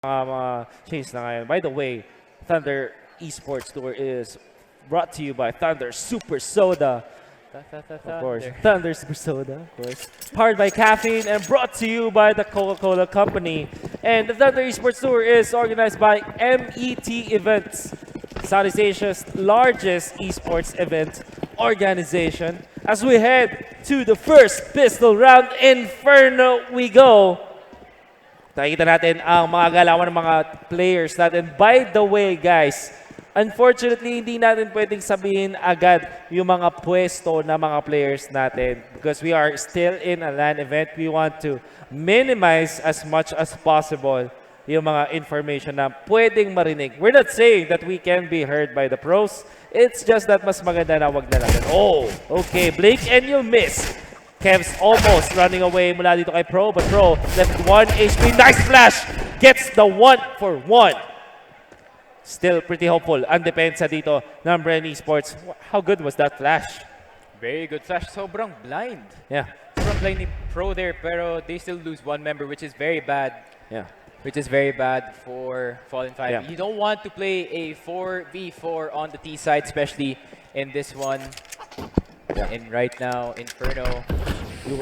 change na ngayon. By the way, Thunder Esports Tour is brought to you by Thunder Super Soda. Of course, Thunder Super Soda, of course. Powered by caffeine and brought to you by the Coca-Cola Company. And the Thunder Esports Tour is organized by MET Events, Southeast Asia's largest esports event organization. As we head to the first pistol round, Inferno we go. Nakikita natin ang mga galawan ng mga players natin. By the way, guys, unfortunately, hindi natin pwedeng sabihin agad yung mga pwesto na mga players natin because we are still in a LAN event. We want to minimize as much as possible yung mga information na pwedeng marinig. We're not saying that we can be heard by the pros. It's just that mas maganda na wag na lang. Oh, okay. Blink and you miss. Kev's almost running away mula dito kay Pro, but Pro left 1 HP. Nice flash! Gets the 1 for 1. Still pretty hopeful. Ang depensa dito ng Bren Esports. How good was that flash? Very good flash. Sobrang blind. Yeah. Sobrang blind ni Pro there, pero they still lose one member, which is very bad. Yeah. Which is very bad for Fallen5. Yeah. You don't want to play a 4v4 on the T side, especially in this one. Yeah. And right now, Inferno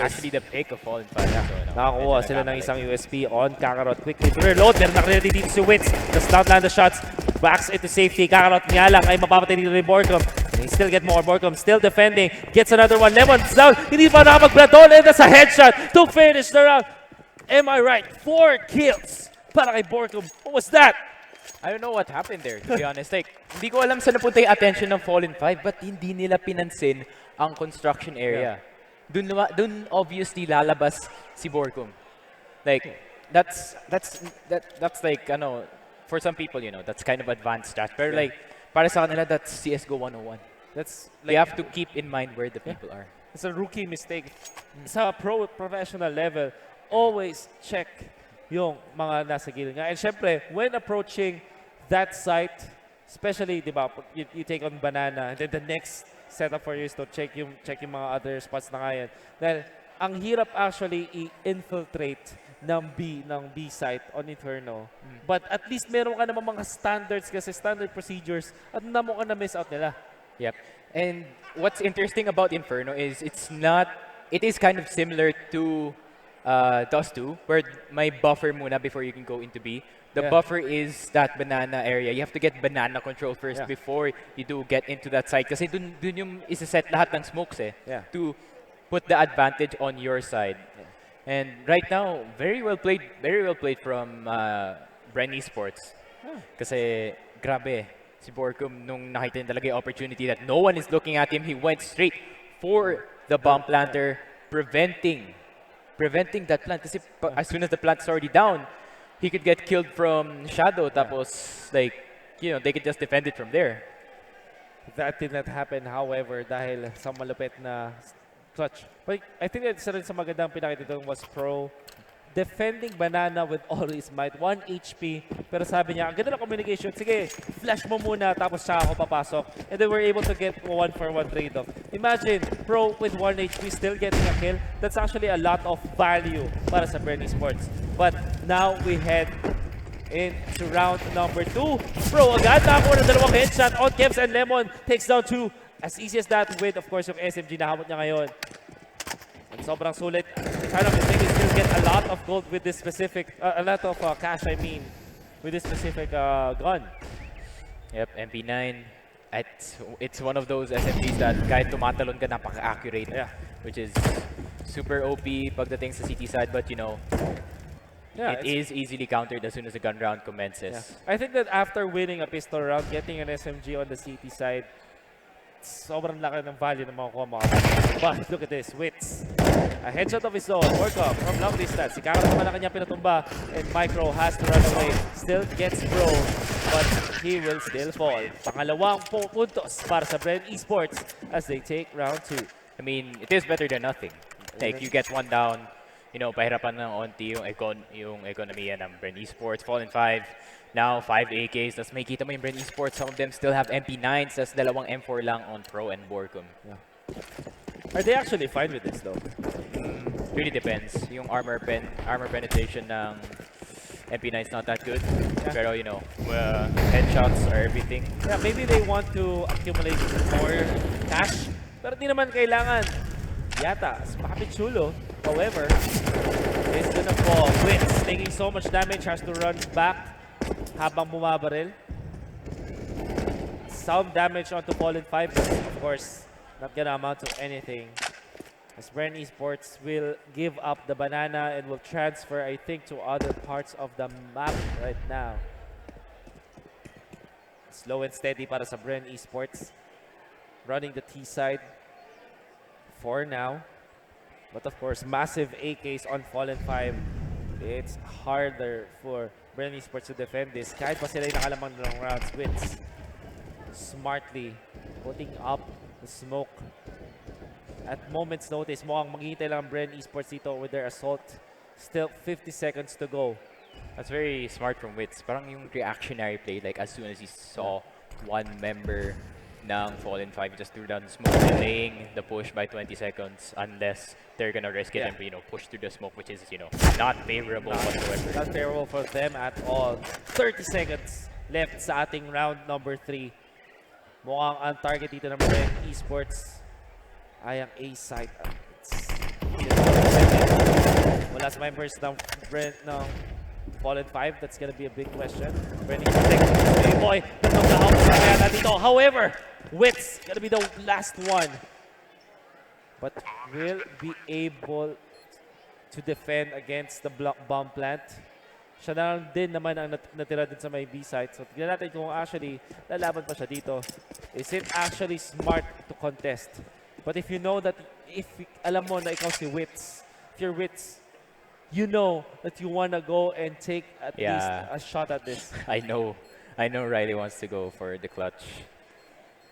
actually the pick of Fallen5. Yeah. So, no, Nakakuha sila ng isang USP on Kakarot. Quickly to reload. Meron nakarelate dito si Wits. Does not land the shots. Backs into safety. Kakarot nga lang ay mapapatay dito ni Borkum. They still get more. Borkum still defending. Gets another one. Lemon's down. Hindi pa nakapag-bradol. And that's a headshot to finish the round. Am I right? 4 kills para kay Borkum. What was that? I don't know what happened there, to be honest. Like, hindi ko alam saan napunta yung attention ng Fallen5, but hindi nila pinansin ang construction area. Dun obviously lalabas si Borkum. Like, that's like, ano, for some people, you know, that's kind of advanced stats. Pero like, para sa kanila, that's CSGO 101. That's, like, you have to keep in mind where the people are. It's a rookie mistake. Sa professional level, always check yung mga nasa gilid nga. And syempre, when approaching that site, especially, di ba, you take on banana, and then the next setup for you is to check yung mga other spots na kaya. Dahil ang hirap actually i-infiltrate ng B site on Inferno. But at least meron ka naman mga standards kasi standard procedures at namo ka na miss out nila. Yep. And what's interesting about Inferno is it is kind of similar to Dust 2, where may buffer muna before you can go into B. The buffer is that banana area. You have to get banana control first before you do get into that side. Kasi dun yung isa-set lahat ng smokes to put the advantage on your side. And right now, very well played from Bren Esports. Kasi grabe, si Borkum nung nakita niya talaga yung opportunity that no one is looking at him, he went straight for the bomb planter, preventing that plant. Kasi as soon as the plant is already down, he could get killed from Shadow. Tapos, like, you know, they could just defend it from there. That did not happen, however, dahil sa malupit na clutch. But I think isa rin sa magandang pinakita dito was Pro defending banana with all his might. 1 HP. Pero sabi niya, ang ganda ng communication. Sige, flash mo muna tapos siya ako papasok. And then we're able to get 1-for-1 trade-off. Imagine, Pro with 1 HP still getting a kill. That's actually a lot of value para sa Bren Esports. But now we head into round number 2. Pro agad nakakuha ng dalawang headshot on Kevs and Lemon. Takes down 2. As easy as that with, of course, yung SMG na hamot niya ngayon. And sobrang sulit. Kind of mistake is still get a lot of gold with this specific, a lot of cash, I mean, with this specific gun. Yep, MP9. It's one of those SMGs that kahit tumatalon ka, napaka-accurate. Which is super OP pagdating sa CT side, but you know, it is easily countered as soon as the gun round commences. I think that after winning a pistol round, getting an SMG on the CT side, sobrang laki ng value ng mga kuha. But look at this, Wits. A headshot of his own, work up from long distance. Si Kakarot naman na kanya pinatumba, and Micro has to run away. Still gets Pro, but he will still fall. Pangalawang puntos para sa Bren Esports as they take round 2. I mean, it is better than nothing. Like, you get one down, you know, pahirapan ng onti yung ekonomiya ng Bren Esports. Fallen5, now 5 AKs. Tapos may kita mo yung Bren Esports, some of them still have MP9s. Tapos dalawang M4 lang on Pro and Borkum. Are they actually fine with this though? Really depends. Yung armor penetration ng MP9's not that good. Pero, you know, headshots are everything. Yeah, maybe they want to accumulate more cash. Pero di naman kailangan. Yata, Papi Chulo. However, is gonna fall. Wins, taking so much damage, has to run back habang bumabaril. Some damage onto Fallen5, but of course, not gonna amount to anything. As Bren Esports will give up the banana and will transfer, I think, to other parts of the map right now. Slow and steady para sa Bren Esports. Running the T side for now. But of course, massive AKs on Fallen5. It's harder for Bren Esports to defend this. Kahit pa sila yung nakalamang ng rounds, Wits smartly putting up the smoke. At moment's notice, mukhang maghihintay lang ang Bren Esports dito with their assault. Still 50 seconds to go. That's very smart from Wits. Parang yung reactionary play, like as soon as he saw one member ng Fallen5, he just threw down the smoke, delaying the push by 20 seconds unless they're gonna risk it and, you know, push through the smoke, which is, you know, not favorable whatsoever. Not favorable for them at all. 30 seconds left sa ating round number 3. Mukhang ang target dito ng Bren Esports ay ang A side. Wala sa members ng Bren ng Fallen5. That's gonna be a big question. Bren Esports, hey boy, natong na dito. However, Wits gonna be the last one, but will be able to defend against the bomb plant. Siya na lang din naman ang natira din sa may B side. So tignan natin kung actually lalaban pa siya dito. Is it actually smart to contest? But if you know that, if alam mo na ikaw si Wits, if you're Wits, you know that you wanna go and take at least a shot at this. I know Riley wants to go for the clutch.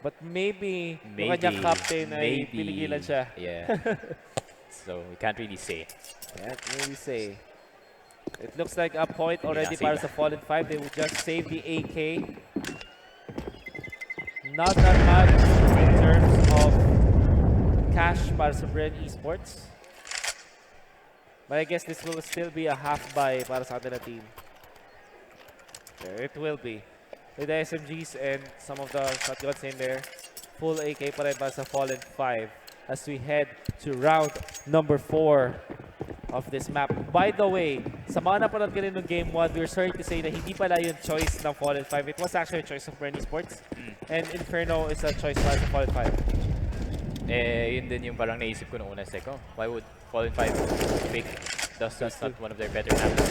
But maybe yung kanyang captain ay pinigilan siya. Yeah. So we can't really say. Can't really say. It looks like a point already para sa Fallen5. They would just save the AK. Not that much in terms of cash para sa Bren Esports. But I guess this will still be a half buy para sa atin na team. There it will be. With the SMGs and some of the shotguns in there. Full AK pa rin para sa Fallen5 as we head to round number 4 of this map. By the way, sa mga napanood ka rin ng Game 1, we're sorry to say na hindi pala yung choice ng Fallen5. It was actually a choice of Bren Esports. And Inferno is a choice para sa Fallen5. Yun din yung parang naisip ko noong una. Like, oh, why would Fallen5 pick Dust? That's not one of their better maps.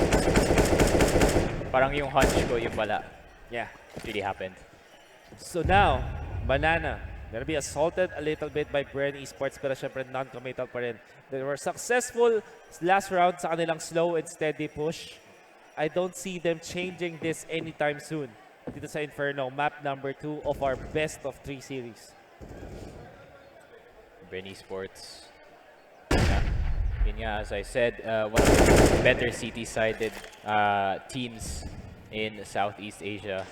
Parang yung hunch ko, yung pala. Yeah. It really happened. So now, Banana gonna be assaulted a little bit by Bren Esports, pero syempre non-committal pa rin. They were successful last round sa kanilang slow and steady push. I don't see them changing this anytime soon. Dito sa Inferno, map number 2 of our best of 3 series. Bren Esports. Yun nga, as I said, one of the better CT-sided teams in Southeast Asia.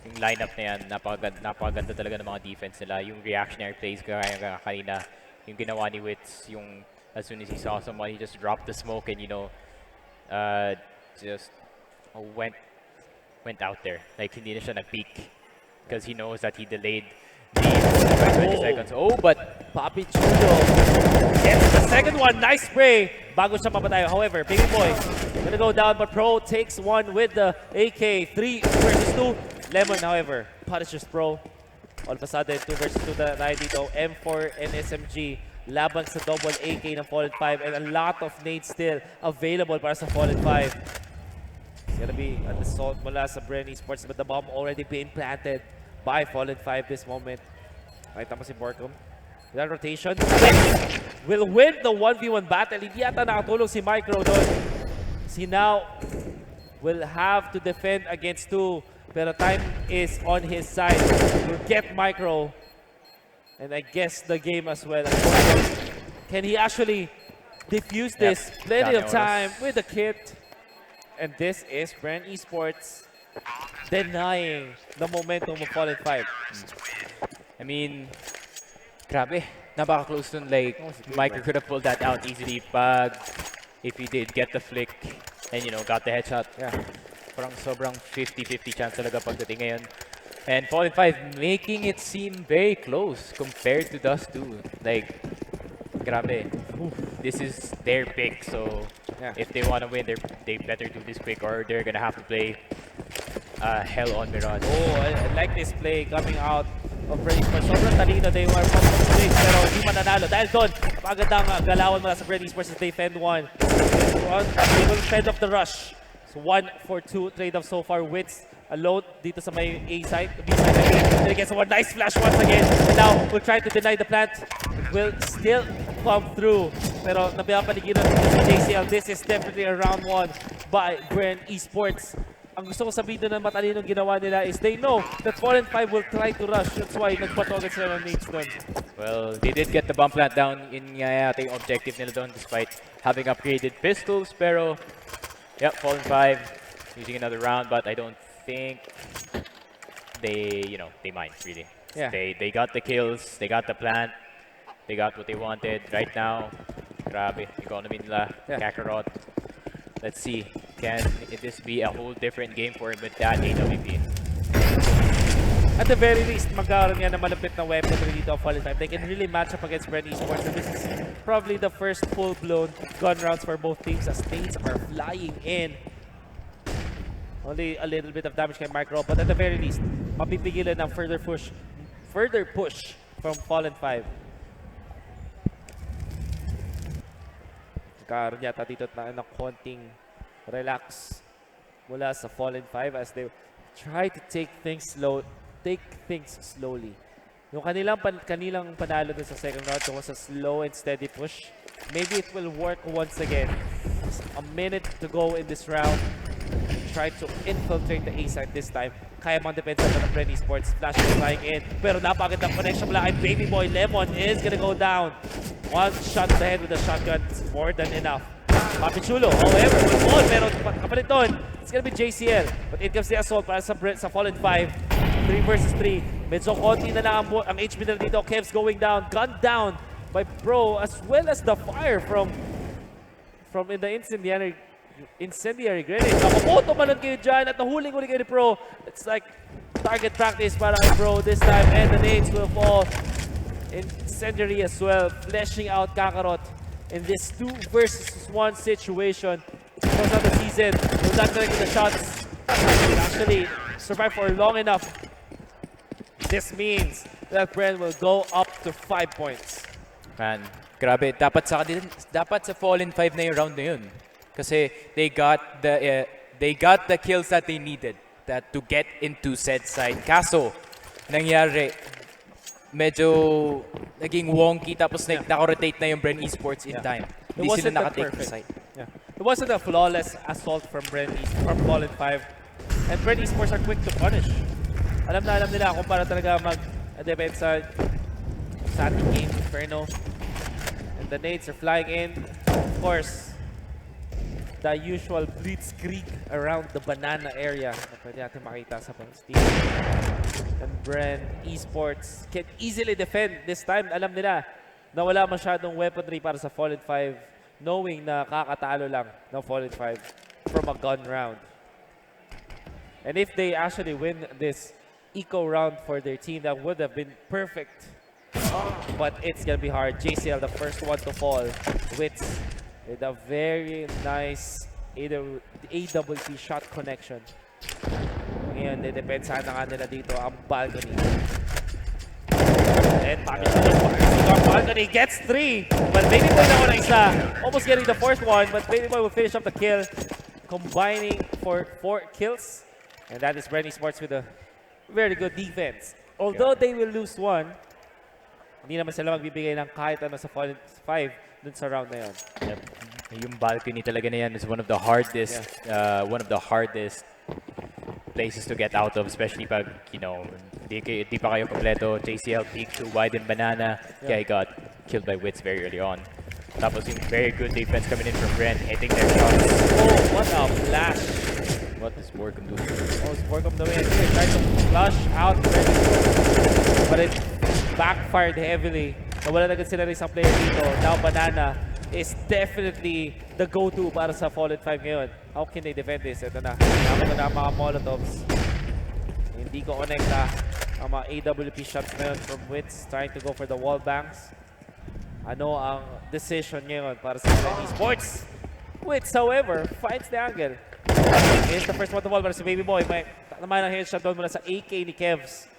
Yung lineup na yan, napakaganda talaga ng mga defense nila. Yung reactionary plays kaya kanina, yung ginawa ni Wits, yung as soon as he saw someone, he just dropped the smoke and, you know, just went out there. Like, hindi na siya nag-peek because he knows that he delayed the 20 seconds. Oh, but Papi Chulo gets the second one. Nice spray. Bago siya mapatay. However, Baby Boy gonna go down, but Pro takes one with the AK. 3 versus 2. Lemon, however, punishes Pro. All of a sudden, 2 versus 2 na tayo dito. M4 and SMG laban sa double AK ng Fallen5 and a lot of nades still available para sa Fallen5. It's gonna be an assault mula sa Bren Esports, but the bomb already being planted by Fallen5 this moment. Nakita mo si Borcom. That rotation will win the 1v1 battle. Hindi yata nakatulong si Micro doon. He now will have to defend against 2. Pero time is on his side. Will get Micro. And I guess the game as well. Can he actually defuse this? Plenty of time with the kit. And this is Bren Esports denying the momentum of Fallen5. I mean, grabe. Napaka-close dun. Like, Micro could have pulled that out easily. But if he did get the flick and, you know, got the headshot. Yeah. sobrang 50-50 chance talaga pagdating ngayon. And Fallen5 making it seem very close compared to Dust 2. Like, grabe. This is their pick, so Yeah. if they want to win, they better do this quick or they're gonna have to play hell on Mirage. Oh, I like this play coming out of Bren Esports. Sobrang talino. They were from the place, pero hindi mananalo. Dahil doon, napagandang galawan mula sa Bren Esports as they fend one. They will fend off the rush. So 1 for 2 trade-off so far. Wits alone dito sa may A side, B side again. Then again, so one nice flash once again. And now, we'll try to deny the plant. It will still come through. Pero napapaligiran si JCL. This is definitely a round 1 by Bren Esports. Ang gusto ko sabihin doon na matalinong ginawa nila is they know that Fallen5 will try to rush. That's why nagbato agad sila ng nades doon. Well, they did get the bomb plant down in yata yung objective nila doon despite having upgraded pistols. Pero, yep, Fallen5 using another round, but I don't think they mind really. Yeah. They got the kills, they got the plant, they got what they wanted. Right now, grabe, economy nila, Kakarot. Let's see, can this be a whole different game for him with that AWP? At the very least, magkaroon yan na malapit na weaponry dito of Fallen5. They can really match up against Bren Esports. And this is probably the first full-blown gun rounds for both teams as nades are flying in. Only a little bit of damage kay Micro, but at the very least, mapipigilan ng further push from Fallen5. Karoon yata dito na konting relax mula sa Fallen5 as they try to take things slowly. Yung kanilang panalo dun sa second round was a slow and steady push. Maybe it will work once again. Just a minute to go in this round. Try to infiltrate the A side this time. Kaya mang depensa ng Bren Esports. Flash is flying in. Pero napakagandang connection mula kay Baby Boy. Lemon is gonna go down. One shot to the head with a shotgun is more than enough. Papichulo, however, will fall. Pero kapalit doon, it's gonna be JCL. But it comes the assault para sa Fallen5. 3 versus 3. Medyo konti na lang ang HP nila dito. Kev's going down. Gunned down by Bro as well as the fire from in the incendiary grenade. Nakamoto man lang kayo dyan at nahuling-huli kayo ni Pro. It's like target practice para kay Bro this time and the nades will fall. Incendiary as well, fleshing out Kakarot in this 2 versus 1 situation. Close out the season, will not connect the shots. Actually, survive for long enough. This means that Bren will go up to 5 points. Man, grabe. Dapat sa Fallen5 na yung round na yun. Kasi they got the kills that they needed to get into said side. Kaso, nangyari, medyo naging wonky tapos naka-rotate na yung Bren Esports in time. Hindi sila nakatake the side. Yeah. It wasn't a flawless assault from Fallen5. And Bren Esports are quick to punish. Alam nila kung para talaga mag-depensa sa ating game, Inferno. And the nades are flying in. Of course, the usual blitzkrieg around the banana area na pwede natin makita sa Steam. And Bren Esports can easily defend this time. Alam nila na wala masyadong weaponry para sa Fallen5, knowing na kakatalo lang ng Fallen5 from a gun round. And if they actually win this eco round for their team, that would have been perfect. But it's gonna be hard. JCL, the first one to fall. Wits with a very nice AWP shot connection. Ngayon, dedepensahan na nga nila dito ang balcony. And balcony gets 3. But Baby Boy na una isa. Almost getting the fourth one, but Baby Boy will finish up the kill. Combining for 4 kills. And that is Bren Esports with a very good defense. Although they will lose 1, hindi naman sila magbibigay ng kahit ano sa Fallen5 dun sa round na yun. Yep. Yung balcony talaga na yan is one of the hardest places to get out of, especially pag, di pa kayo kompleto. JCL peeked too wide in banana, kaya he got killed by Wits very early on. Tapos yung very good defense coming in from Bren, hitting their shots. Oh, what a flash! What is Borgum doing? Oh, it's Borgum doing it. He tried to flush out Bren, but it backfired heavily. Nawala na agad sila ng isang player dito. Now banana is definitely the go-to para sa Fallen 5 ngayon. How can they defend this? Ito na. Kailangan ko na ang mga Molotovs. Hindi ko connecta ang mga AWP shots ngayon from Wits trying to go for the wall bangs. Ano ang decision ngayon para sa Esports? Wits, however, finds the angle. Here's the first one to fall para si Baby Boy. May naman ang headshot doon mula sa AK ni Kevs.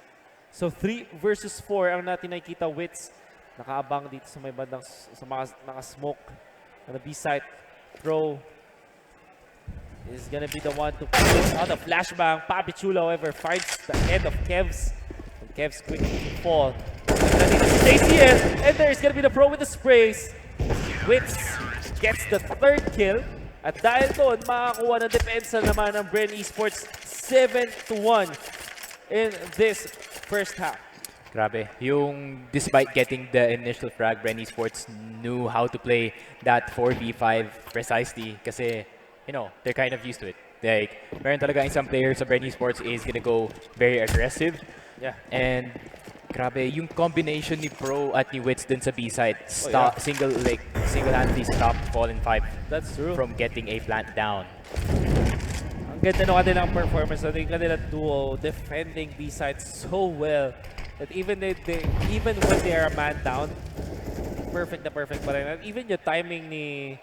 So 3 versus 4 ang natin nakikita. Wits nakaabang dito sa may bandang sa mga naka-smoke on the B-side. Pro is gonna be the one to push out the flashbang. Papi Chulo, however, finds the end of Kevs. And Kevs quickly to fall. And there's gonna be the Pro with the sprays. Wits gets the 3rd kill. At dahil doon, makakuha ng depensa naman ng Bren Esports 7-1 in this first half. Grabe. Yung despite getting the initial frag, Bren Esports knew how to play that 4v5 precisely kasi, you know, they're kind of used to it. Like, meron talaga isang player sa Bren Esports is gonna go very aggressive. Yeah. And grabe, yung combination ni Pro at ni Wits dun sa B-side, stop, single-handedly stopped Fallen5 That's true. from getting a plant down. Ang ganda ng kanilang performance, ang kanilang duo defending B-side so well that even even when they are a man down, perfect na perfect pa rin. And even yung timing ni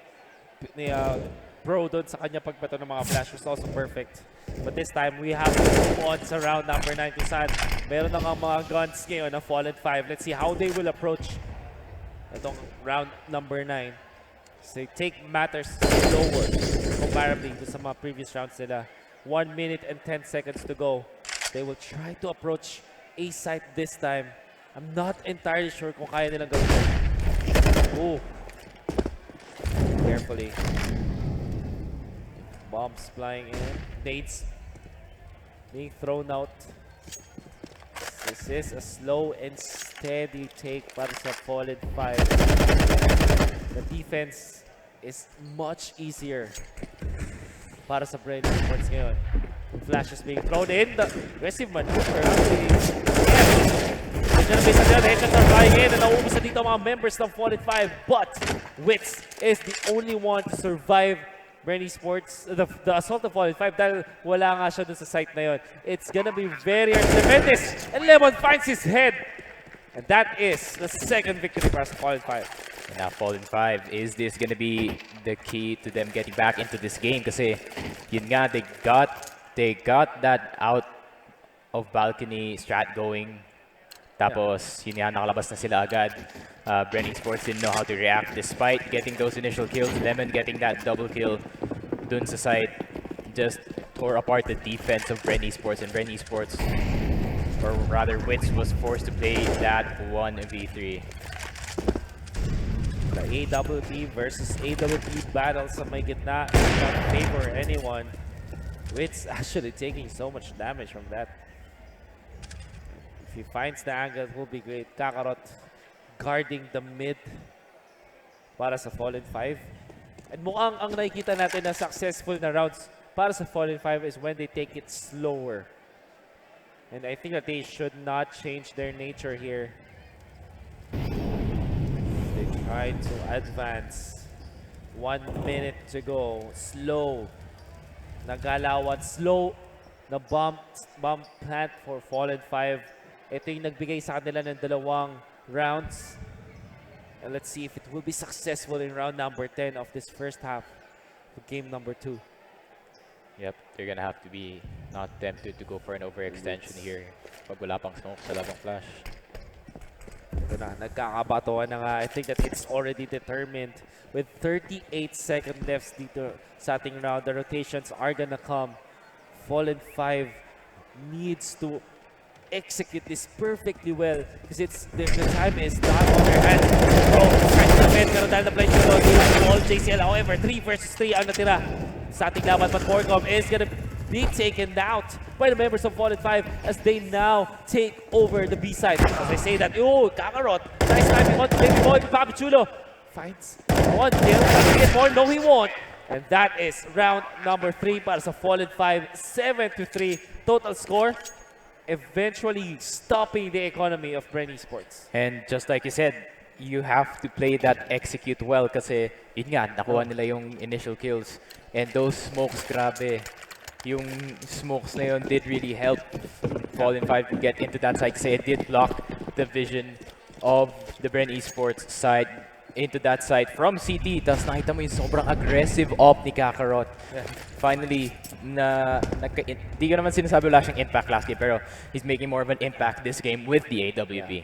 Pro doon sa kanya pagbato ng mga flash was also perfect. But this time, we have to move on sa round number 9 kung saan meron na nga mga guns ngayon na Fallen5. Let's see how they will approach itong round number 9. So they take matters slower comparably to sa mga previous rounds nila. 1 minute and 10 seconds to go. They will try to approach A site this time. I'm not entirely sure kung kaya nilang gawin. Ooh. Carefully. Bombs flying in. Nades being thrown out. This is a slow and steady take para sa Fallen 5. The defense is much easier para sa Bren Esports ngayon. Flash is being thrown in. The aggressive maneuver. The headshots are flying in and nauubos na dito mga members ng Fallen 5. But Wits is the only one to survive Bren Esports, the assault of Fallen 5 dahil wala nga siya dun sa site na yun. It's gonna be very hard to defend this. And Lemon finds his head. And that is the 2nd victory for Fallen 5. Now Fallen 5, is this gonna be the key to them getting back into this game? Kasi yun nga, they got that out of balcony strat going. Tapos, yun nga, nakalabas na sila agad. Bren Esports didn't know how to react despite getting those initial kills. Lemon getting that double kill dun sa side just tore apart the defense of Bren Esports. And Bren Esports, or rather Wits, was forced to play that 1v3. The AWP versus AWP battle sa may gitna does not favor anyone. Wits actually taking so much damage from that. If he finds the angle, it will be great. Kakarot guarding the mid para sa Fallen 5. And mukhang ang nakikita natin na successful na rounds para sa Fallen 5 is when they take it slower. And I think that they should not change their nature here. They try to advance. 1 minute to go. Slow. Nagalawan. Slow na bomb plant for Fallen 5. Ito yung nagbigay sa kanila ng 2 rounds. And let's see if it will be successful in round number 10 of this first half of game number 2. Yep, they're gonna have to be not tempted to go for an overextension here. Pag wala pang smoke sa labang flash. Ito na, nagkakabatuan na nga. I think that it's already determined. With 38 seconds left dito sa ating round, the rotations are gonna come. Fallen 5 needs to execute this perfectly well because it's the time is not on their hand. Bro, trying to defend pero dahil na-blind siya all JCL. However, 3 versus 3 ang natira sa ating laban. But Morcom is gonna be taken out by the members of Fallen 5 as they now take over the B side. As I say that, oh, Kakarot, nice timing on Baby Boy. Papi Chulo finds 1 kill. Can he get more? No, he won't. And that is round number 3 para sa Fallen 5. 7-3 total score. Eventually stopping the economy of Bren Esports. And just like you said, you have to play that execute well kasi yun nga, nakuha nila yung initial kills. And those smokes, grabe. Yung smokes na yun did really help Fallen5 to get into that side kasi it did block the vision of the Bren Esports side into that side from CT. Tapos nakita mo yung sobrang aggressive op ni Kakarot. Finally, di ko naman sinasabi wala siyang impact last game, pero he's making more of an impact this game with the AWP.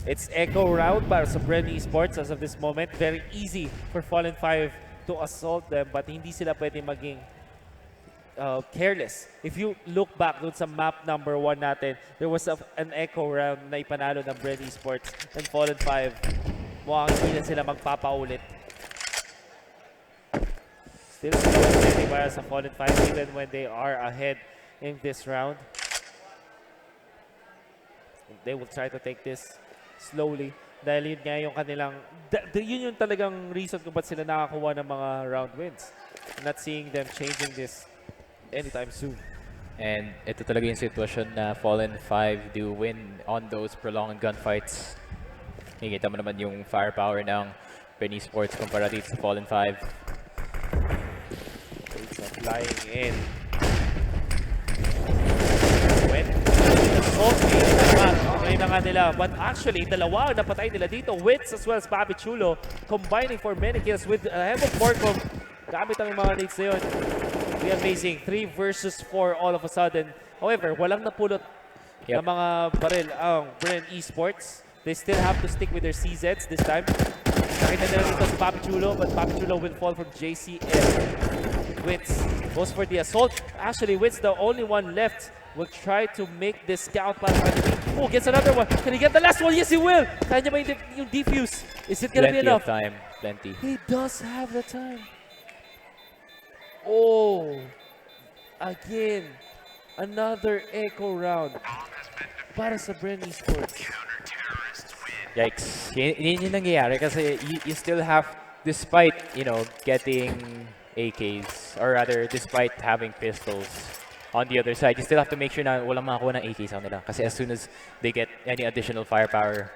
It's echo round para sa Bren Esports as of this moment. Very easy for Fallen5 to assault them, but hindi sila pwede maging careless. If you look back dun sa map number 1 natin, there was an echo round na ipanalo ng Bren Esports and Fallen5. Mukhang hindi na sila magpapaulit. Still steady para sa Fallen5 even when they are ahead in this round. They will try to take this slowly dahil yun nga yung kanilang yun yung talagang reason kung ba't sila nakakuha ng mga round wins. I'm not seeing them changing this anytime soon. And ito talaga yung sitwasyon na Fallen5 do win on those prolonged gunfights. Nakikita mo naman yung firepower ng Bren Esports comparative sa Fallen5. Flying in. When okay na nga nila. But actually, dalawa ang napatay nila dito. Wits as well as Papi Chulo combining for many kills with Heaven Porcom. Gamit ang mga nades na yun. Be amazing. 3 versus 4 all of a sudden. However, walang napulot ng mga baril ang Bren Esports. They still have to stick with their CZs this time. Nakita nila dito si Papi Chulo, but Papi Chulo will fall from JCL. Wits goes for the assault. Actually, Wits the only one left. Will try to make this scout plan. Oh, gets another one. Can he get the last one? Yes, he will. Kanya ba yung defuse? Is it gonna be enough? Plenty of time. Plenty. He does have the time. Oh, again, another echo round para sa Bren Esports. Yikes. Yun yung nangyayari kasi you still have, despite, you know, getting AKs, or rather, despite having pistols, on the other side, you still have to make sure na walang makakuha ng AKs nila. Kasi as soon as they get any additional firepower,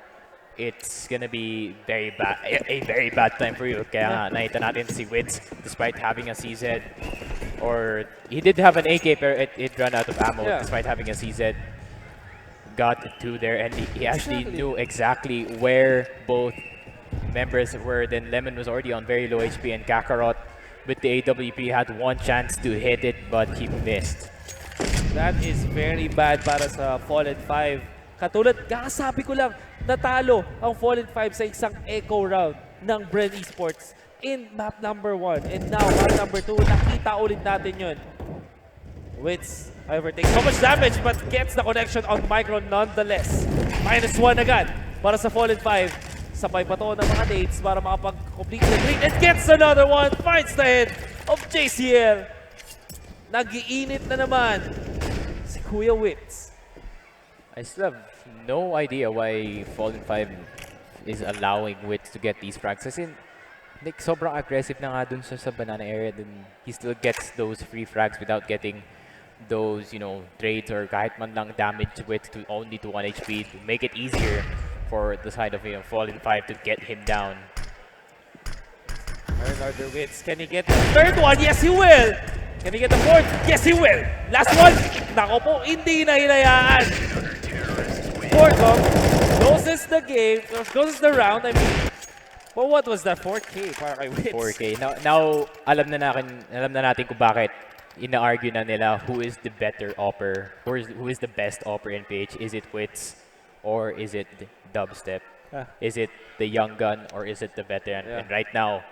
it's gonna be very bad, a very bad time for you. Kaya nga, nakita natin si Wits, despite having a CZ, or he did have an AK, pero it ran out of ammo, despite having a CZ. Got 2 there, and he actually knew exactly where both members were. Then Lemon was already on very low HP, and Kakarot with the AWP had one chance to hit it, but he missed. That is very bad para sa Fallen5. Katulad, sabi ko lang, natalo ang Fallen5 sa isang echo round ng Bren Esports in map number 1. And now, map number 2, nakita ulit natin yun. Wits, however, takes so much damage but gets the connection on Micro nonetheless. -1 agad para sa Fallen5. Sabay pa to ng mga nades para makapag-complete the green and gets another one. Finds the head of JCL. Nag-iinit na naman si Kuya Wits. I still have no idea why Fallen5 is allowing Wits to get these frags. Kasi like, sobrang aggressive na nga dun sa banana area. Then he still gets those free frags without getting those, you know, trades or kahit man lang damage Wits to only to 1 HP to make it easier for the side of, you know, Fallen5 to get him down. Another Wits. Can he get the third one? Yes, he will! Can he get the fourth? Yes, he will! Last one! Nako po, hindi na hinayaan. Porcom closes the game, closes the round. I mean, well, what was that? 4K para kay Wits. 4K. Now alam na natin kung bakit ina-argue na nila who is the better opper, or who is the best opper in PH. Is it Wits or is it Dubstep? Is it the young gun or is it the veteran? And right now,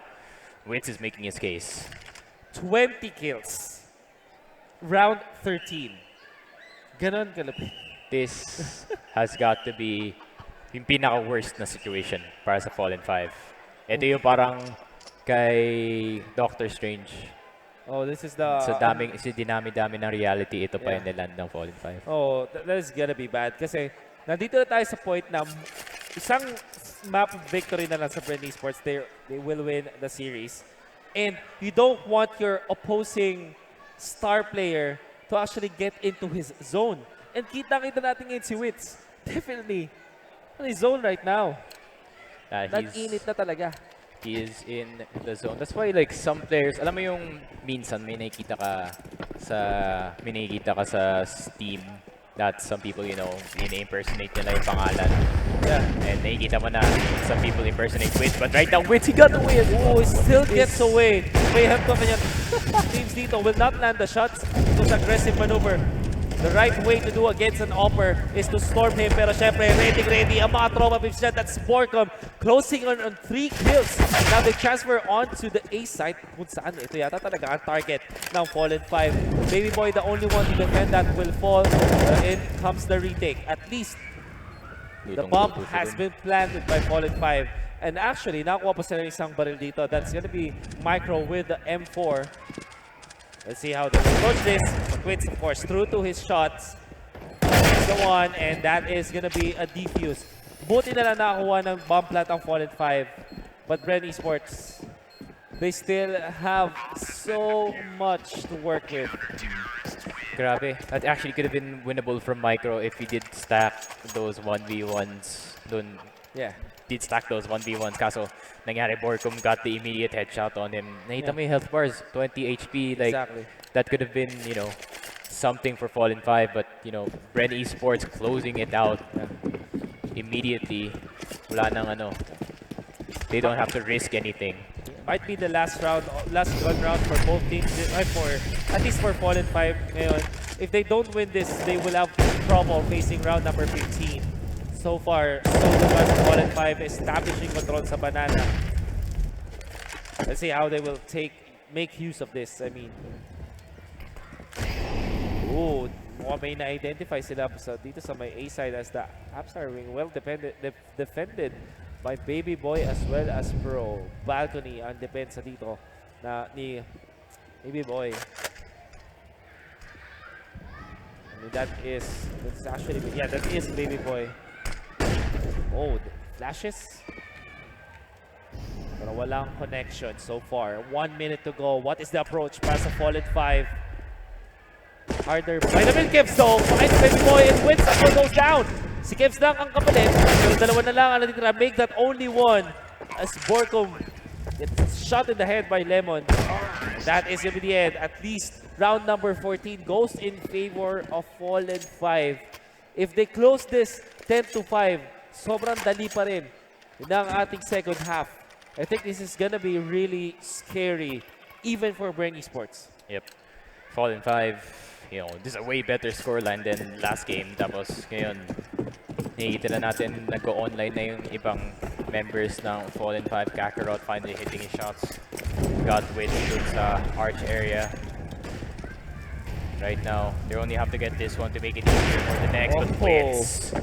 Wits is making his case. 20 kills. Round 13. Ganon kalapit. This has got to be yung pinaka-worst na situation para sa Fallen5. Ito yung parang kay Doctor Strange. Oh, this is the... Sa dinami-dami ng reality, ito pa yung niland ng Fallen5. Oh, that is gonna be bad. Kasi nandito na tayo sa point na isang map victory na lang sa Bren Esports, they will win the series. And you don't want your opposing star player to actually get into his zone. And kita natin ngayon si Wits. Definitely on his zone right now. Nag-init na talaga. He is in the zone. That's why like some players, alam mo yung minsan may nakikita ka sa Steam that some people, you know, impersonate nila yung pangalan. Yeah. And nakikita mo na some people impersonate Witch, but right now Witch, he got away. Oh, he still gets away. May help ko kanya. Teams dito will not land the shots. This aggressive maneuver. The right way to do against an Opper is to storm him. Pero syempre, ready ang mga tropa pips dyan. That's Borcom closing on 3 kills. Now they transfer on to the A side. Kung saan ito yata talaga ang target ng Fallen5. Baby Boy, the only one to defend that will fall. In comes the retake. At least the bomb has been planted by Fallen5. And actually, nakuha pa sila isang baril dito. That's gonna be Micro with the M4. Let's see how they approach this. Quits, of course, through to his shots. That's the one, and that is gonna be a defuse. Buti na lang nakakuha ng bomb plant ang Fallen5. But Bren Esports, they still have so much to work with. Grabe. That actually could have been winnable from Micro if he did stack those 1v1s. Yeah. Did stack those 1v1s. Kaso, nangyari, Borcom got the immediate headshot on him. Nakita mo yung health bars, 20 HP. Like, exactly. That could have been, you know, something for Fallen5. But, you know, Bren Esports closing it out immediately. Wala nang ano. They don't have to risk anything. Might be the last round, last one round for both teams. For at least for Fallen5 ngayon. If they don't win this, they will have trouble facing round number 15. So far, so good for Fallen5 establishing control sa banana. Let's see how they will make use of this. I mean, ooh, mukhang may na-identify sila dito sa may A side as the apps are being well defended by Baby Boy as well as Bro. Balcony ang depensa dito ni Baby Boy. I mean, that's actually, yeah, that is Baby Boy. Oh, flashes. Pero walang connection so far. 1 minute to go. What is the approach para sa Fallen5? Harder by the mid Kevs though. Finds Baby Boy and wins. Apple goes down. Si Kevs lang ang kapalit. Pero dalawa na lang ang natitira. Make that only one. As Borcom gets shot in the head by Lemon. That is gonna be the end. At least round number 14 goes in favor of Fallen5. If they close this 10-5, sobrang dali pa rin ng ating second half. I think this is gonna be really scary, even for Bren Esports. Yep. Fallen5, you know, this is a way better scoreline than last game. Tapos ngayon, nakikita na natin nag-online na yung ibang members ng Fallen5. Kakarot finally hitting his shots. Got Witch sa arch area. Right now, they only have to get this one to make it easier for the next. But Wits.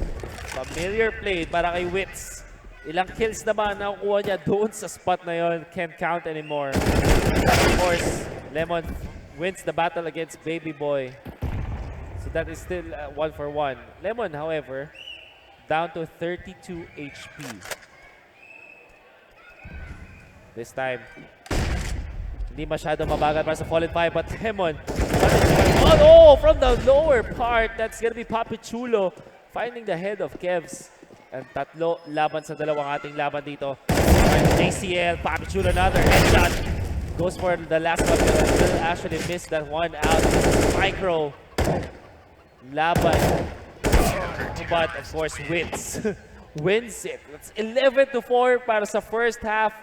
Familiar play para kay Wits. Ilang kills naman nakukuha niya doon sa spot na yon. Can't count anymore. Of course, Lemon wins the battle against Baby Boy. So that is still 1-for-1. Lemon, however, down to 32 HP. This time, hindi masyado mabagal para sa Fallen5, but Lemon, oh, from the lower part, that's gonna be Papi Chulo finding the head of Kevs. And tatlo laban sa dalawang ating laban dito. And JCL, Papi Chulo, another headshot. Goes for the last one, but still actually missed that one out. Micro. Laban. But of course, wins. Wins it. That's 11-4 para sa first half.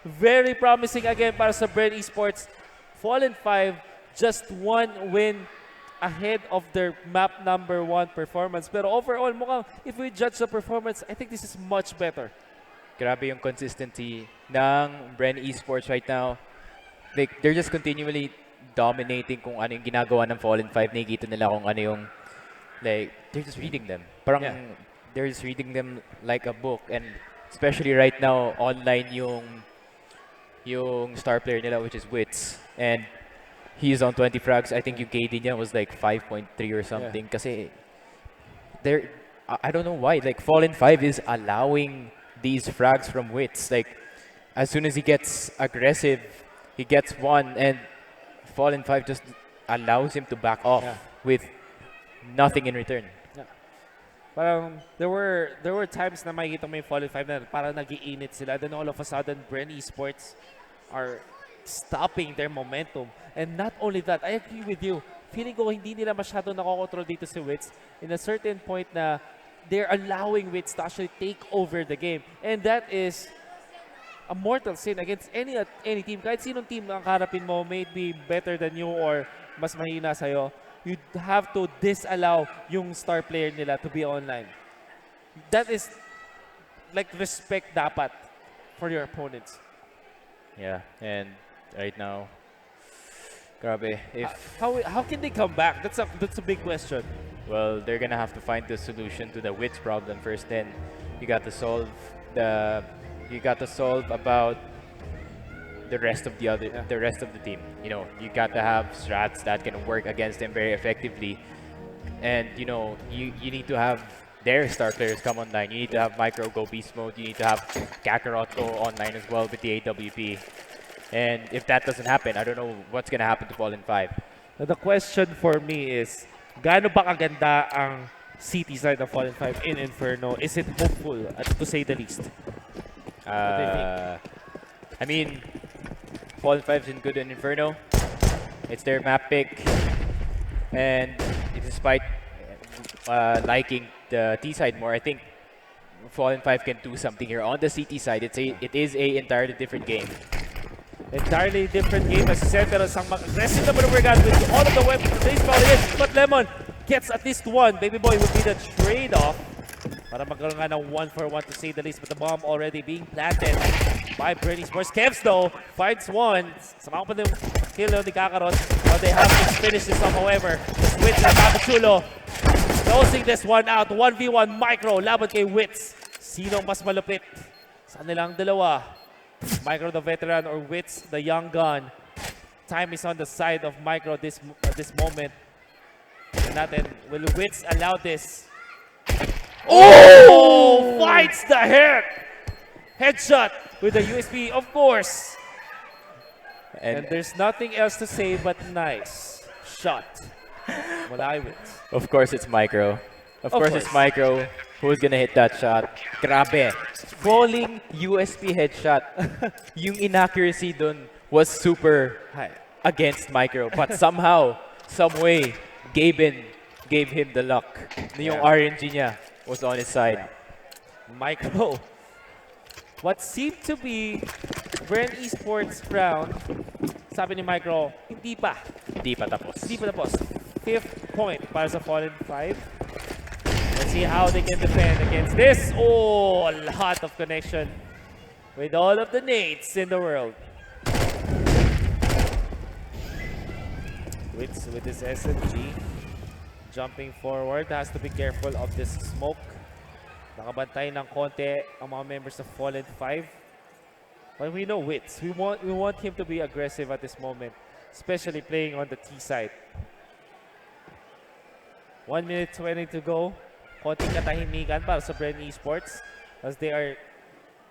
Very promising again para sa Bren Esports. Fallen5, just one win ahead of their map number 1 performance. Pero overall, mukhang if we judge the performance, I think this is much better. Grabe yung consistency ng Bren Esports right now. Like, they're just continually dominating kung ano yung ginagawa ng Fallen5. Nakikita nila kung ano yung, like, they're just reading them. Parang, they're just reading them like a book. And especially right now, online yung star player nila, which is Wits. And he's on 20 frags. I think yung KD niya was like 5.3 or something. Kasi, I don't know why. Like, Fallen5 is allowing these frags from Wits. Like, as soon as he gets aggressive, he gets one, and Fallen5 just allows him to back off with nothing in return. Parang there were times na makikita mo yung Fallen 5 na parang nag-iinit sila. Then all of a sudden, Bren Esports are stopping their momentum. And not only that, I agree with you. Feeling ko hindi nila masyado nakokontrol dito si Wits. In a certain point na they're allowing Wits to actually take over the game. And that is a mortal sin against any team. Kahit sinong team ang karapin mo, may be better than you or mas mahina sa'yo, you have to disallow yung star player nila to be online. That is like respect dapat for your opponents. Yeah, and right now, grabe, if How can they come back? That's a big question. well, they're gonna have to find the solution to the wits problem first. Then you got to solve about the rest of the rest of the team. You know, you got to have strats that can work against them very effectively, and you know, you need to have their star players come online. You need to have Micro go beast mode. You need to have Kakarot go online as well with the AWP. And if that doesn't happen, I don't know what's gonna happen to Fallen5. Now, the question for me is, gaano ba kaganda ang city side of Fallen 5 in Inferno? Is it hopeful, to say the least? do you think? I mean, Fallen5's in good in Inferno. It's their map pick, and despite liking the T side more, I think Fallen5 can do something here on the CT side. It is a entirely different game. Entirely different game, as you said, pero sang aggressive na maneuver with all of the weapons that baseball is. But Lemon gets at least one. Baby Boy would be the trade-off para magkaroon nga ng 1-for-1 to say the least. But the bomb already being planted by Bren Esports. Kevs though finds one. Sama ko pa yung kill ni Kakarot. But they have to finish this off, however. The switch na Papachulo closing this one out. 1v1 Micro laban kay Wits. Sino mas malupit sa nilang dalawa? Micro the veteran or Wits the young gun. Time is on the side of Micro this moment. Natin, will Wits allow this? Oh! Fights the head! Headshot with the USB, of course. And there's nothing else to say but nice shot. Mula Wits. Of course, it's Micro. Of course, it's Micro. Who's gonna hit that shot? Grabe. Falling USB headshot. Yung inaccuracy dun was super high against Micro. But somehow, some way, gave him the luck. Yung RNG niya was on his side. Micro. What seemed to be Bren Esports round, sabi ni Micro, hindi pa. Hindi pa tapos. Hindi pa tapos. 5th point para sa Fallen5. Let's see how they can defend against this. Oh, a lot of connection with all of the nades in the world. Wits with his SMG. Jumping forward, has to be careful of this smoke. Nakabantay ng konti ang mga members of Fallen5. But we know Wits. We want him to be aggressive at this moment, especially playing on the T side. 1 minute 20 to go. Konting katahimikan para sa Bren Esports as they are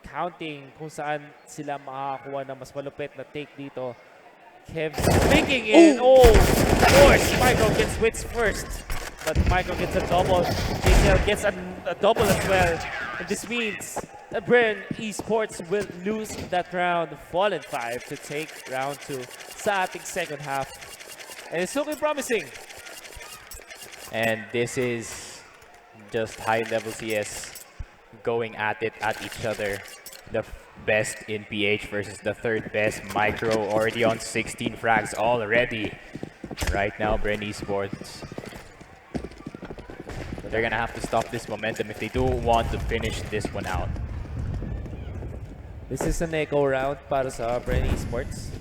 counting kung saan sila makakakuha ng mas malupit na take dito. Kev thinking in. Oh, of course, Micro gets Wits first. But Micro gets a double. JCL gets a double as well. And this means that Bren Esports will lose that round. Fallen5 to take round 2 sa ating second half. And it's looking promising. And this is just high-level CS going at it at each other. The best in PH versus the third best. Micro already on 16 frags already. Right now, Bren Esports. They're gonna have to stop this momentum if they do want to finish this one out. This is an echo round para sa Bren Esports.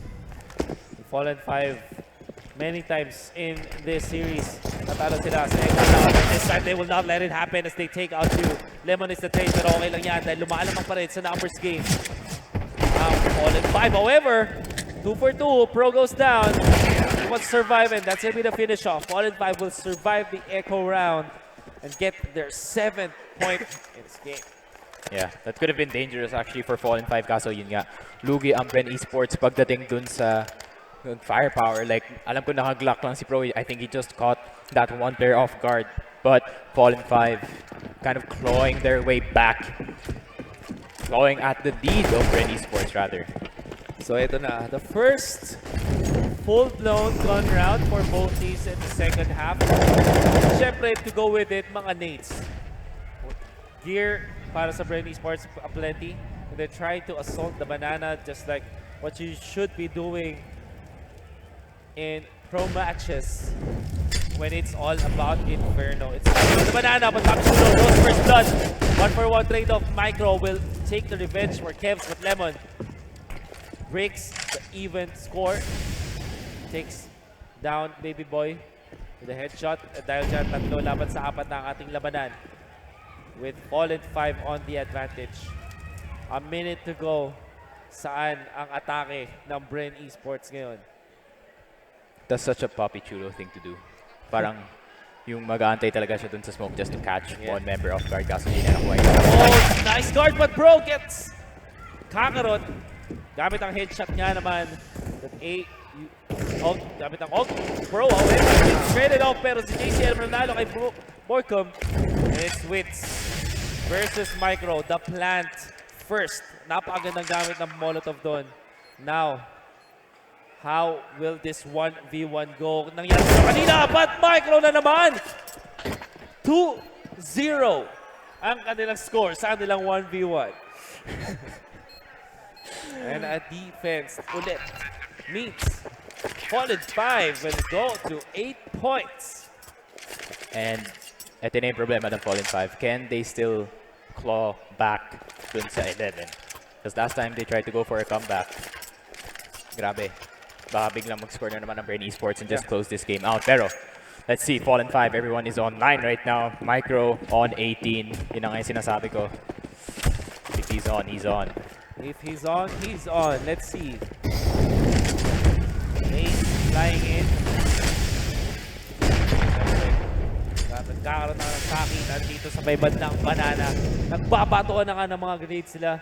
Fallen5 many times in this series. Natalo sila sa echo round. And this time they will not let it happen as they take out 2. Lemon is the trade, pero okay lang yan dahil lumaalamang pa rin sa numbers game. Fallen5, however, 2 for 2. Pro goes down. He wants to survive, and that's going to be the finish off. Fallen5 will survive the echo round and get their 7th point in this game. Yeah, that could have been dangerous actually for Fallen5, kaso yun nga, lugi ang Bren Esports pagdating dun sa firepower. Like, alam ko naka-glock lang si Pro. I think he just caught that one player off guard. But Fallen5 kind of clawing their way back. Clawing at the lead of Bren Esports, rather. So ito na, the first full-blown gun round for both teams in the second half. Siyempre, to go with it, mga nades. Gear para sa Bren Esports, plenty. And they're trying to assault the banana just like what you should be doing in pro matches when it's all about Inferno. It's the banana, but Tapsulo goes first blood. 1-for-1 trade-off. Micro will take the revenge for Kevs, but Lemon breaks the even score. Takes down Baby Boy with a headshot. At dahil dyan, 3 laban sa 4 na ang ating labanan. With Fallen5 on the advantage. A minute to go. Saan ang atake ng Bren Esports ngayon? That's such a Papi Chulo thing to do. Parang yung mag-aantay talaga siya dun sa smoke just to catch one member off guard kaso hindi na nakuha. Oh, nice guard but bro gets Kakarot. Gamit ang headshot niya naman. Gamit ang ult. Bro, however, it's traded off pero si JCL mananalo kay Borcom. And it's Wits versus Micro. The plant first. Napakagandang gamit ng Molotov doon. Now, how will this 1v1 go? Nangyari sa kanina, but Micro na naman! 2-0 ang kanilang score sa kanilang 1v1. And a defense ulit means Fallen5 will go to 8 points. And ito na yung problema ng Fallen5. Can they still claw back dun sa 11? Because last time they tried to go for a comeback. Grabe. Baka biglang mag-score na naman ng Bren Esports and just close this game out. Pero, let's see. Fallen5, everyone is online right now. Micro on 18. Yun ang yung sinasabi ko. If he's on, he's on. If he's on, he's on. Let's see. Ace flying in. Nagkakaroon na ng sakitan dito sa may bandang banana. Nagbabatoan na nga ng mga grenades sila.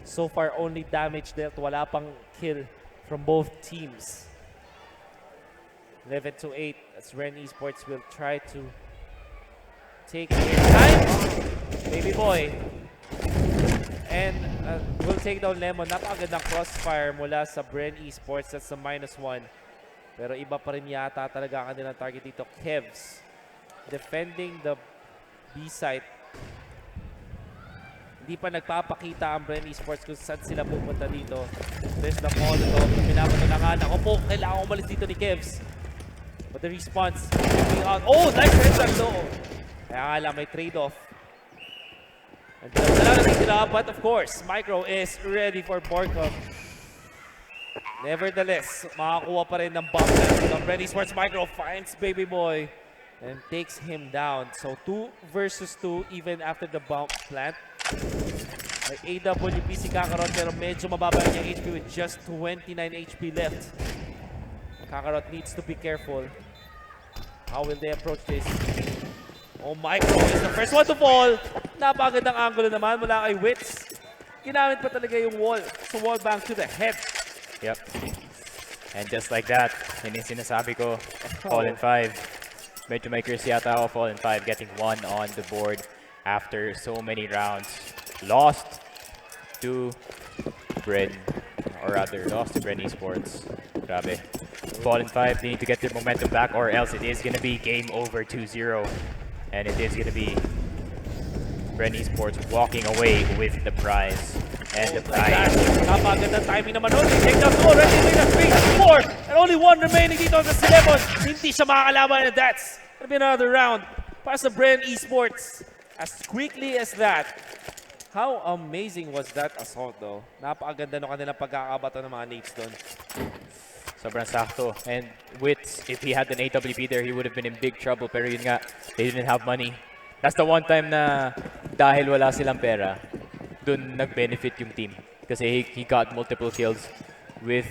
So far, only damage dealt. Wala pang kill from both teams. 11-8 as Bren Esports will try to take their time. Baby Boy. And we'll take down Lemon. Napakagandang crossfire mula sa Bren Esports. That's the -1. Pero iba pa rin yata talaga ang kanilang target dito. Kevs defending the B-site. Hindi pa nagpapakita ang Bren Esports kung saan sila pupunta dito. There's the Molotov. Pinapatulangan. Ako po, kailangan umalis dito ni Kevs. But the response. Oh, nice headshot though. Kaya nga lang, may trade-off. And but of course, Micro is ready for Borcom. Nevertheless, makakuha pa rin ng bomb ng Bren Esports. Micro finds Baby Boy and takes him down. So 2 versus 2 even after the bomb plant. May AWP si Kakarot pero medyo mababa niya HP with just 29 HP left. Kakarot needs to be careful. How will they approach this? Oh, Micro is the first one to fall. Napakagandang angulo naman mula kay Wits. Ginamit pa talaga yung wall. So wall bang to the head. Yep. And just like that, yun yung sinasabi ko, Fallen5. Medyo may curse yata ako, Fallen5 getting 1 on the board after so many rounds. Lost to Bren, or rather, lost to Bren Esports. Grabe. Fallen5 need to get their momentum back or else it is gonna be game over 2-0. And it is gonna be Bren Esports walking away with the prize. And the prize. Napagandang timing naman nun. Take down 2 already. Take down 3, 4. And only 1 remaining dito sa Lemon. Hindi siya makakalaban. And that's gonna be another round para sa Bren Esports. As quickly as that. How amazing was that assault though? Napakaganda nung kanilang pagkakabato ng mga nades doon. Sobrang sakto. And Wits, if he had an AWP there, he would have been in big trouble. Pero yun nga, they didn't have money. That's the one time na dahil wala silang pera, dun nag-benefit yung team. Kasi he got multiple kills with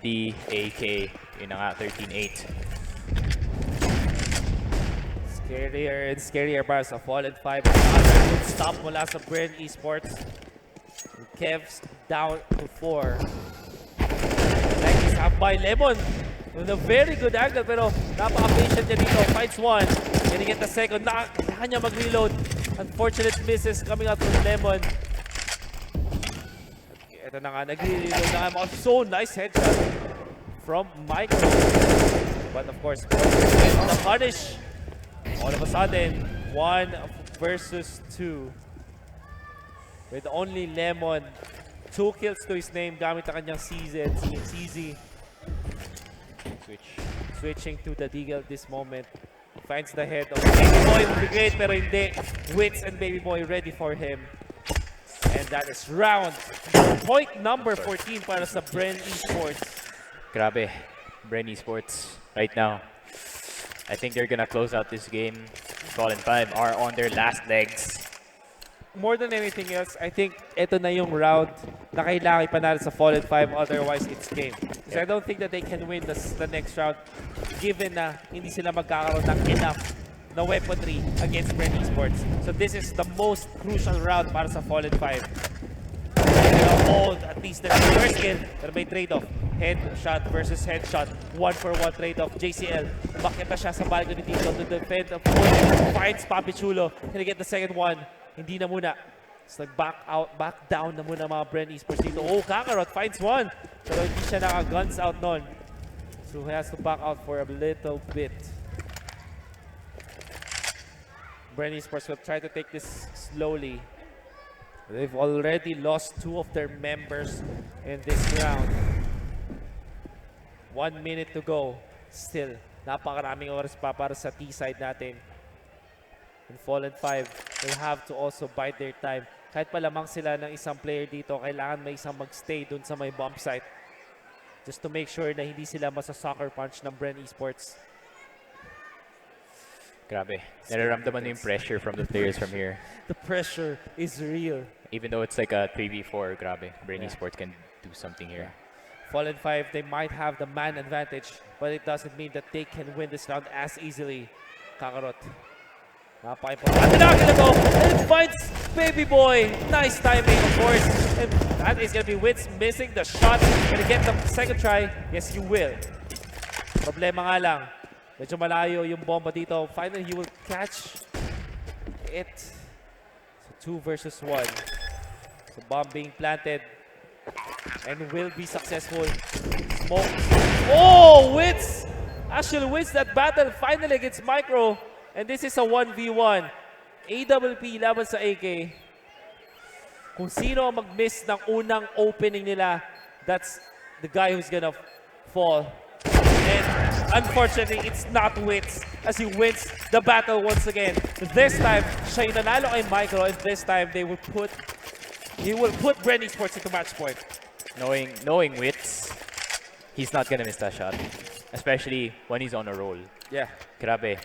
the AK. Yun na nga, 13-8. Scarier and scarier para sa Fallen5. Good stop mula sa Bren Esports. Kevs down to 4. Like is up by Lemon. With a very good angle pero napaka-patient niya dito. Fights 1. Can he get the second? Kailangan niya mag-reload. Unfortunate misses coming out from Lemon. Ito na nga, nag-reload na nga. So nice headshot from Michael. But of course, the punish. All of a sudden, 1 versus 2. With only Lemon. 2 kills to his name gamit ang kanyang CZ. Switching to the Deagle at this moment. Finds the head of Baby Boy. Would be great, pero hindi. Wits and Baby Boy ready for him. And that is round point number 14 para sa Bren Esports. Grabe. Bren Esports right now. I think they're gonna close out this game. Fallen5 are on their last legs. More than anything else, I think ito na yung round na kailangan ipanalo sa Fallen5, otherwise it's game. Because I don't think that they can win the next round given na hindi sila magkakaroon ng enough na weaponry against Bren Esports. So this is the most crucial round para sa Fallen5. They'll hold at least the first kill, pero may trade-off. Headshot versus headshot. 1-for-1 trade-off. JCL, umakyat na siya sa balcony dito to defend of finds Papi Chulo. Can he get the second one? Hindi na muna. It's like back down na muna mga Bren Esports dito. Oh, Kakarot finds one. Pero hindi siya naka-guns out nun. So he has to back out for a little bit. Bren Esports will try to take this slowly. They've already lost 2 of their members in this round. 1 minute to go. Still, napakaraming oras pa para sa T-side natin. And Fallen5 will have to also bide their time. Kahit palamang sila ng isang player dito, kailangan may isang magstay dun sa may bomb site. Just to make sure na hindi sila masasoccer punch ng Bren Esports. Grabe. Nararamdaman yung pressure from the players from here. The pressure is real. Even though it's like a 3v4, grabe. Bren Esports can do something here. Fallen5, they might have the man advantage, but it doesn't mean that they can win this round as easily. Kakarot. Napaka-importante na ito! And finds Baby Boy! Nice timing, of course. And that is gonna be Wits missing the shot. Gonna get the second try. Yes, you will. Problema nga lang. Medyo malayo yung bomba dito. Finally, he will catch it. So 2 versus 1. So bomb being planted. And will be successful. Smoke. Oh! Wits! Actually wins that battle finally against Micro. And this is a 1v1. AWP laban sa AK. Kung sino ang mag-miss ng unang opening nila, that's the guy who's gonna fall. And unfortunately, it's not Wits as he wins the battle once again. This time, siya yung nanalo kay Micro, and this time he will put Bren Esports into match point. Knowing Wits, he's not gonna miss that shot. Especially when he's on a roll. Yeah. Grabe.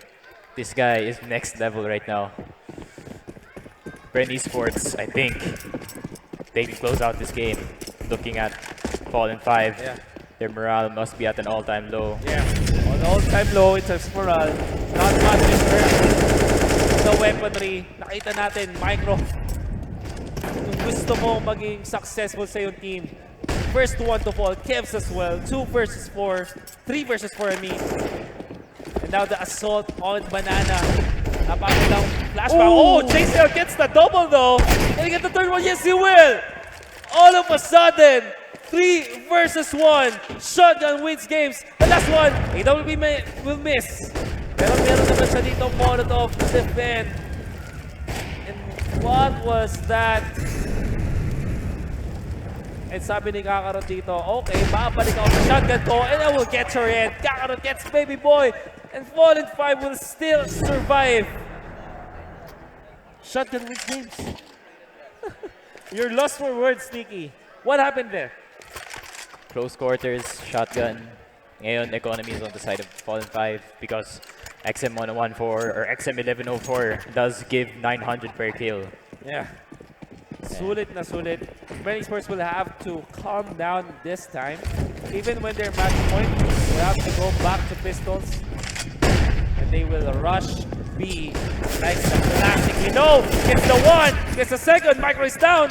This guy is next level right now. Bren Esports, I think, they can close out this game. Looking at Fallen5, Yeah. their morale must be at an all-time low. Yeah. On all-time low in terms of morale. Not much in terms of the weaponry. Nakita natin, Micro. Kung gusto mo maging successful sa yung team, first one to fall, Kevs as well. 2 versus 4. 3 versus 4, I mean. And now the assault on Banana. Napakagandang flashback. Oh, JCL gets the double though. Can he get the third one? Yes, he will. All of a sudden, 3 versus 1. Shotgun wins games. The last one, AWP will miss. Pero meron naman siya dito Molotov to defend. And what was that? And sabi ni Kakarot dito, okay, babalik ako sa shotgun ko and I will get your head. Kakarot gets Baby Boy. And Fallen5 will still survive. Shotgun wins games. You're lost for words, Sneaky. What happened there? Close quarters, shotgun. Ngayon, economy is on the side of Fallen5 because XM114 or XM1104 does give 900 per kill. Yeah. Sulit na sulit. Bren Esports will have to calm down this time. Even when they're match point, they have to go back to pistols. And they will rush B like the classic. We know, gets the one, gets the second, Micro is down.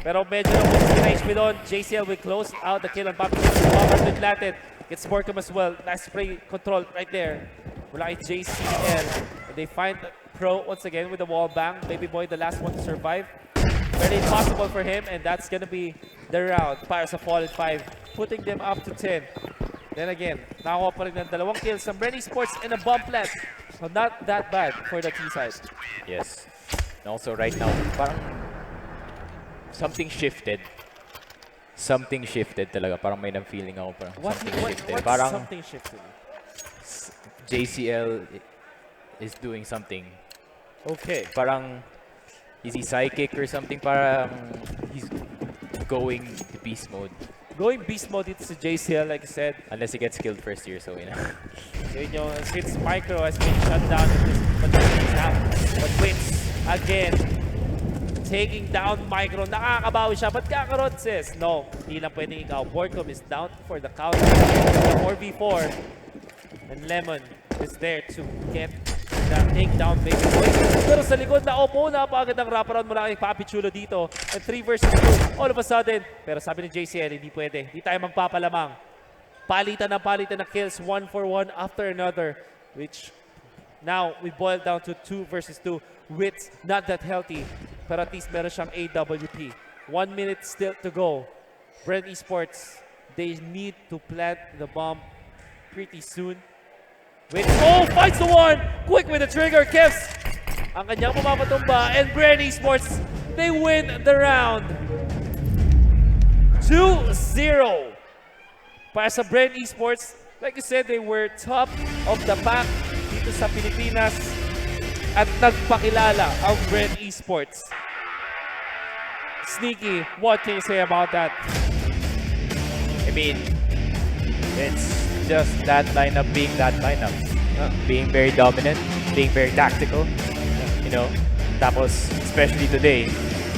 Pero medyo na HP doon. JCL will close out the kill on Papi. Bomb planted. Gets Morcom as well. Nice spray control right there. Wala kay JCL. And they find Pro once again with the wall bang. Baby Boy, the last one to survive. Very impossible for him, and that's gonna be the round para sa Fallen5, putting them up to 10. Then again, nakakuha pa rin ng 2 kills ng Bren Esports and a bomb plant. So not that bad for the T side. Yes. And also right now, parang something shifted. Something shifted talaga. Parang may feeling ako parang something shifted. What's Parang something shifted? JCL is doing something. Okay. Parang is he psychic or something? Parang he's going to beast mode. Going beast mode dito sa JCL, like I said. Unless he gets killed first year, so you know. Yun yung, since Micro has been shut down in this particular half. But Wits, again, taking down Micro. Nakakabawi siya, but Kakarot says, no, hindi lang pwedeng ikaw. Borcom is down for the counter. The 4v4. And Lemon is there to get the takedown Baby Boy. Pero sa likod na Opo, napakagad ang wraparound mula kay Papi Chulo dito. And 3 versus 2, all of a sudden. Pero sabi ni JCL, hindi pwede. Hindi tayo magpapalamang. Palitan ng kills, 1 for 1 after another. Which now we boil down to 2 versus 2. Wits not that healthy. Pero at least meron siyang AWP. 1 minute still to go. Bren Esports, they need to plant the bomb pretty soon. Wait, oh, finds the one! Quick with the trigger, Kevs! Ang kanyang mapapatumba, and Bren Esports, they win the round. 2-0. Para sa Bren Esports, like you said, they were top of the pack dito sa Pilipinas at nagpakilala ang Bren Esports. Sneaky, what can you say about that? I mean, it's just that lineup being that lineup. Being very dominant, being very tactical, you know. Tapos, especially today,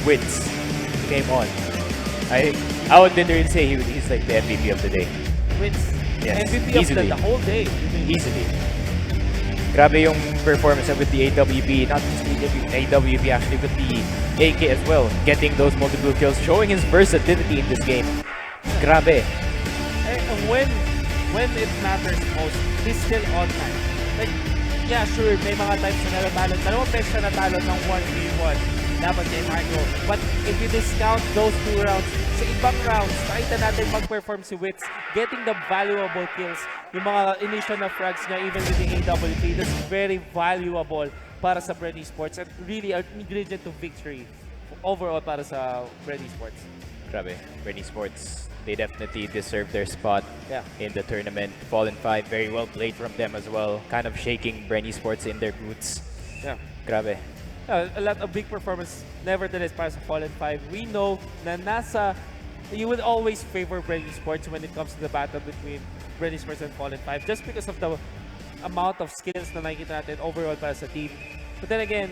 Wits came on. I would literally say he's like the MVP of the day. Wits, Yes, MVP easily. of the whole day. Easily. Grabe yung performance with the AWP, not just the AWP actually, but the AK as well. Getting those multiple kills, showing his versatility in this game. Grabe. And when it matters most, he's still on time. Like, yeah, sure, may mga times na natalo. 2 beses siya natalo ng 1v1 laban kay Marco. But if you discount those 2 rounds, sa ibang rounds, nakita natin mag-perform si Wits, getting the valuable kills, yung mga initial na frags niya, even with the AWP, that's very valuable para sa Bren Esports and really an ingredient to victory overall para sa Bren Esports. Grabe, Bren Esports. They definitely deserve their spot in the tournament. Fallen5, very well played from them as well. Kind of shaking Bren Esports in their boots. Yeah. Grabe. A lot of big performance, nevertheless, para sa Fallen5. We know na you would always favor Bren Esports when it comes to the battle between Bren Esports and Fallen5 just because of the amount of skills na nakikita natin overall para sa team. But then again,